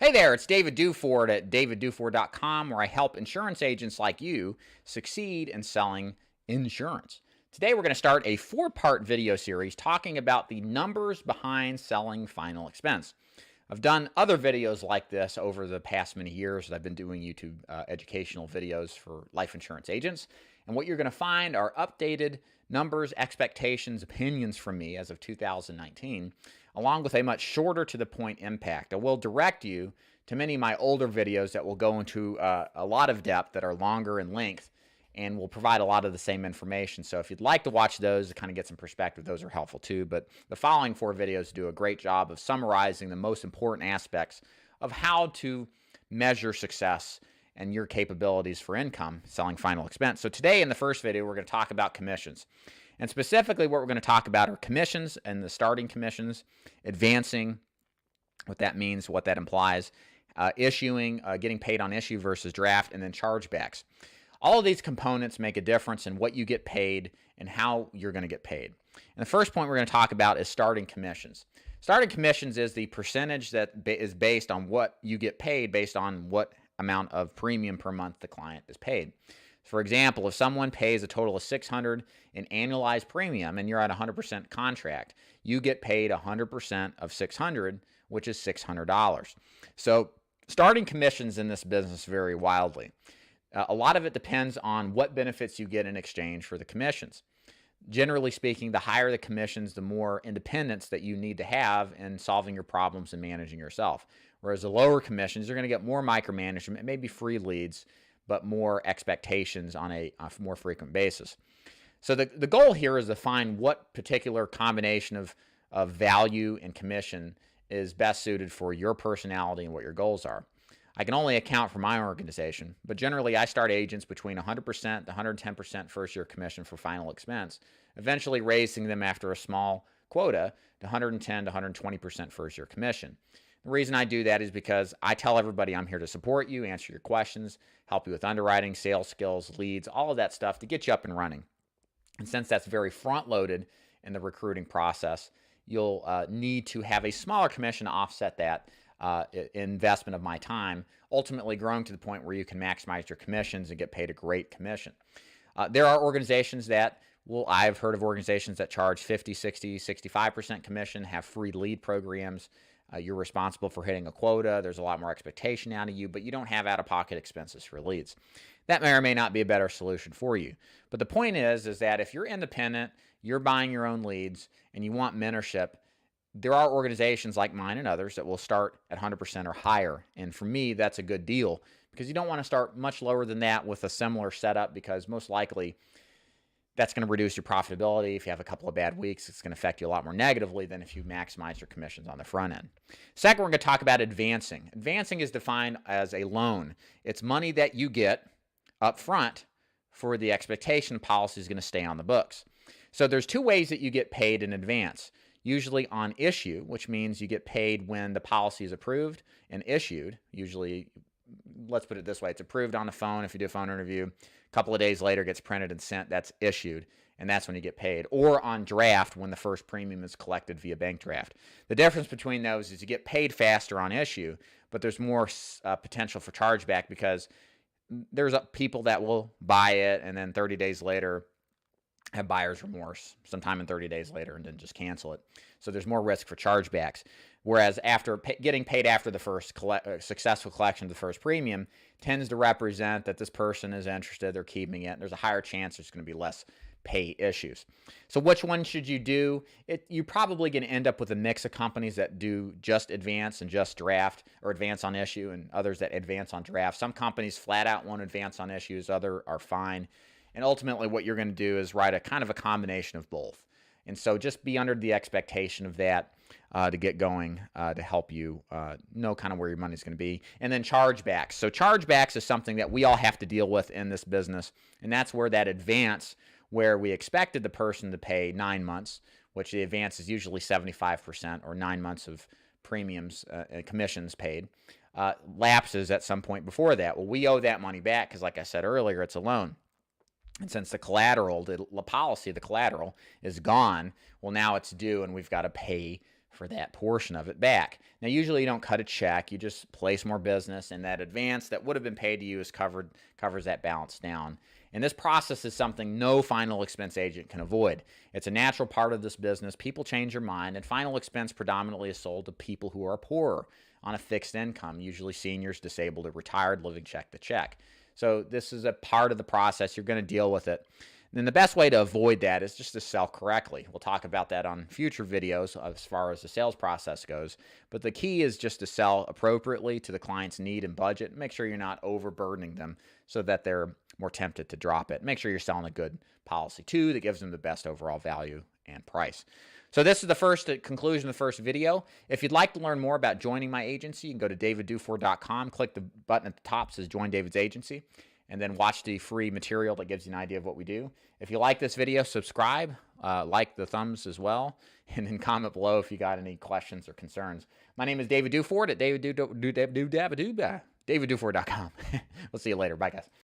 Hey there, it's David Duford at davidduford.com, where I help insurance agents like you succeed in selling insurance. Today we're going to start a 4-part video series talking about the numbers behind selling final expense. I've done other videos like this over the past many years. I've been doing YouTube educational videos for life insurance agents. And what you're going to find are updated numbers, expectations, opinions from me as of 2019, along with a much shorter to the point impact. I will direct you to many of my older videos that will go into a lot of depth, that are longer in length, and will provide a lot of the same information. So if you'd like to watch those to kind of get some perspective, those are helpful too. But the following 4 videos do a great job of summarizing the most important aspects of how to measure success and your capabilities for income selling final expense. So today in the first video, we're going to talk about commissions. And specifically what we're going to talk about are commissions and the starting commissions, advancing, what that means, what that implies, issuing, getting paid on issue versus draft, and then chargebacks. All of these components make a difference in what you get paid and how you're going to get paid. And the first point we're going to talk about is starting commissions. Starting commissions is the percentage that is based on what you get paid based on what amount of premium per month the client is paid. For example, if someone pays a total of $600 in annualized premium and you're at 100% contract, you get paid 100% of $600, which is $600. So starting commissions in this business vary wildly. A lot of it depends on what benefits you get in exchange for the commissions. Generally speaking, the higher the commissions, the more independence that you need to have in solving your problems and managing yourself. Whereas the lower commissions, you're going to get more micromanagement, maybe free leads, but more expectations on a more frequent basis. So the goal here is to find what particular combination of value and commission is best suited for your personality and what your goals are. I can only account for my organization, but generally I start agents between 100% to 110% first year commission for final expense, eventually raising them after a small quota to 110 to 120% first year commission. The reason I do that is because I tell everybody I'm here to support you, answer your questions, help you with underwriting, sales skills, leads, all of that stuff to get you up and running. And since that's very front-loaded in the recruiting process, you'll need to have a smaller commission to offset that investment of my time, ultimately growing to the point where you can maximize your commissions and get paid a great commission. There are organizations that I've heard of organizations that charge 50, 60, 65% commission, have free lead programs. You're responsible for hitting a quota. There's a lot more expectation out of you, but you don't have out-of-pocket expenses for leads. That may or may not be a better solution for you. But the point is that if you're independent, you're buying your own leads, and you want mentorship, there are organizations like mine and others that will start at 100% or higher. And for me, that's a good deal because you don't want to start much lower than that with a similar setup, because most likely that's going to reduce your profitability. If you have a couple of bad weeks, it's going to affect you a lot more negatively than if you maximize your commissions on the front end. Second, we're going to talk about advancing. Advancing is defined as a loan. It's money that you get up front for the expectation policy is going to stay on the books. So there's 2 ways that you get paid in advance. Usually on issue, which means you get paid when the policy is approved and issued. Usually, let's put it this way, it's approved on the phone if you do a phone interview. A couple of days later, it gets printed and sent. That's issued, and that's when you get paid. Or on draft, when the first premium is collected via bank draft. The difference between those is you get paid faster on issue, but there's more potential for chargeback because there's people that will buy it and then 30 days later have buyer's remorse sometime in 30 days later and then just cancel it. So there's more risk for chargebacks. Whereas after getting paid after the first successful collection of the first premium tends to represent that this person is interested, they're keeping it, and there's a higher chance there's going to be less pay issues. So which one should you do? You're probably going to end up with a mix of companies that do just advance and just draft, or advance on issue, and others that advance on draft. Some companies flat out won't advance on issues, others are fine. And ultimately what you're going to do is write a kind of a combination of both. And so just be under the expectation of that to get going, to help you know kind of where your money's going to be. And then chargebacks. So chargebacks is something that we all have to deal with in this business. And that's where that advance, where we expected the person to pay 9 months, which the advance is usually 75% or 9 months of premiums and commissions paid, lapses at some point before that. Well, we owe that money back because, like I said earlier, it's a loan. And since the collateral, the policy, the collateral is gone, well, now it's due and we've got to pay for that portion of it back. Now, usually you don't cut a check, you just place more business, and that advance that would have been paid to you is covers that balance down. And this process is something no final expense agent can avoid. It's a natural part of this business. People change their mind, and final expense predominantly is sold to people who are poorer on a fixed income, usually seniors, disabled, or retired, living check to check. So this is a part of the process. You're going to deal with it. Then the best way to avoid that is just to sell correctly. We'll talk about that on future videos as far as the sales process goes. But the key is just to sell appropriately to the client's need and budget. Make sure you're not overburdening them so that they're more tempted to drop it. Make sure you're selling a good policy too that gives them the best overall value and price. So this is the first conclusion of the first video. If you'd like to learn more about joining my agency, you can go to davidduford.com, click the button at the top that says Join David's Agency, and then watch the free material that gives you an idea of what we do. If you like this video, subscribe, like the thumbs as well, and then comment below if you got any questions or concerns. My name is David Duford at davidduford.com. We'll see you later. Bye, guys.